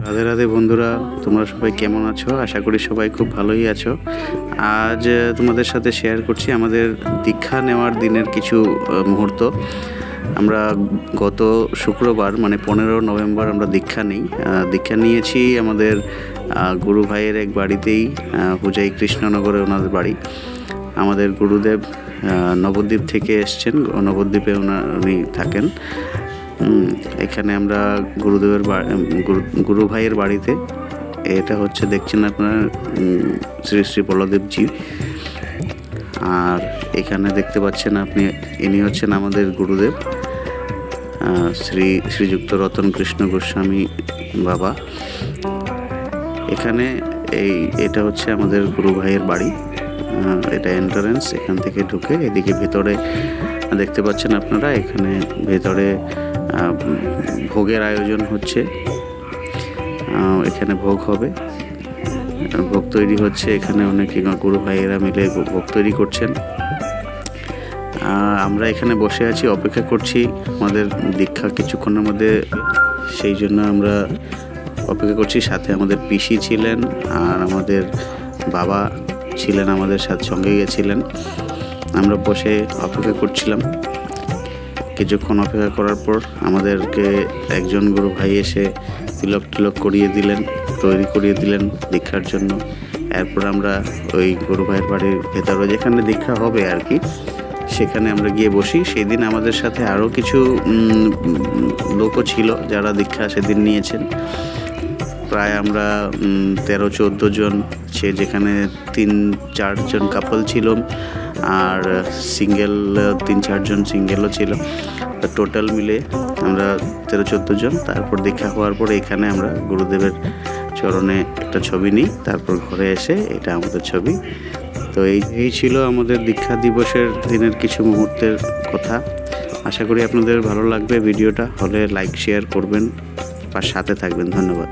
রাধে রাধে বন্ধুরা, তোমরা সবাই কেমন আছো? আশা করি সবাই খুব ভালোই আছো। আজ তোমাদের সাথে শেয়ার করছি আমাদের দীক্ষা নেওয়ার দিনের কিছু মুহূর্ত। আমরা গত শুক্রবার মানে 15 নভেম্বর আমরা দীক্ষা নিয়েছি আমাদের গুরু ভাইয়ের এক বাড়িতেই, পূজাই কৃষ্ণনগরে ওনাদের বাড়ি। আমাদের গুরুদেব নবদ্বীপ থেকে এসছেন, নবদ্বীপে উনি থাকেন। এখানে আমরা গুরুদেবের গুরু ভাইয়ের বাড়িতে, এটা হচ্ছে দেখছেন আপনার শ্রী শ্রী বলদেবজি। আর এখানে দেখতে পাচ্ছেন আপনি, ইনি হচ্ছেন আমাদের গুরুদেব শ্রীযুক্ত রতন কৃষ্ণ গোস্বামী বাবা। এখানে এটা হচ্ছে আমাদের গুরু ভাইয়ের বাড়ি। এটা এন্ট্রান্স, এখান থেকে ঢুকে এদিকে ভেতরে দেখতে পাচ্ছেন আপনারা। এখানে ভেতরে ভোগের আয়োজন হচ্ছে, এখানে ভোগ হবে, ভোগ তৈরি হচ্ছে। এখানে অনেকে গুরু ভাইয়েরা মিলে ভোগ তৈরি করছেন। আমরা এখানে বসে আছি, অপেক্ষা করছি আমাদের দীক্ষা কিছুক্ষণের মধ্যে, সেই জন্য আমরা অপেক্ষা করছি। সাথে আমাদের পিসি ছিলেন আর আমাদের বাবা ছিলেন, আমাদের সাথে সঙ্গে গেছিলেন। আমরা বসে অপেক্ষা করছিলাম। কিছুক্ষণ অপেক্ষা করার পর আমাদেরকে একজন গুরু ভাই এসে তিলক করিয়ে দিলেন, তৈরি করিয়ে দিলেন দীক্ষার জন্য। এরপর আমরা ওই গুরু ভাইয়ের বাড়ির ভেতরে যেখানে দীক্ষা হবে আর কি, সেখানে আমরা গিয়ে বসি। সেদিন আমাদের সাথে আরও কিছু লোকও ছিল যারা দীক্ষা সেদিন নিয়েছেন। প্রায় আমরা 13-14 জন, যেখানে 3-4 জন কাপল ছিল আর সিঙ্গেল 3-4 জন সিঙ্গেলও ছিল। টোটাল মিলে আমরা 13-14 জন। তারপর দীক্ষা হওয়ার পরে এখানে আমরা গুরুদেবের চরণে একটা ছবি নিই, তারপর ঘরে এসে এটা আমাদের ছবি। তো এই ছিল আমাদের দীক্ষা দিবসের দিনের কিছু মুহূর্তের কথা। আশা করি আপনাদের ভালো লাগবে। ভিডিওটা হলে লাইক শেয়ার করবেন আর সাথে থাকবেন। ধন্যবাদ।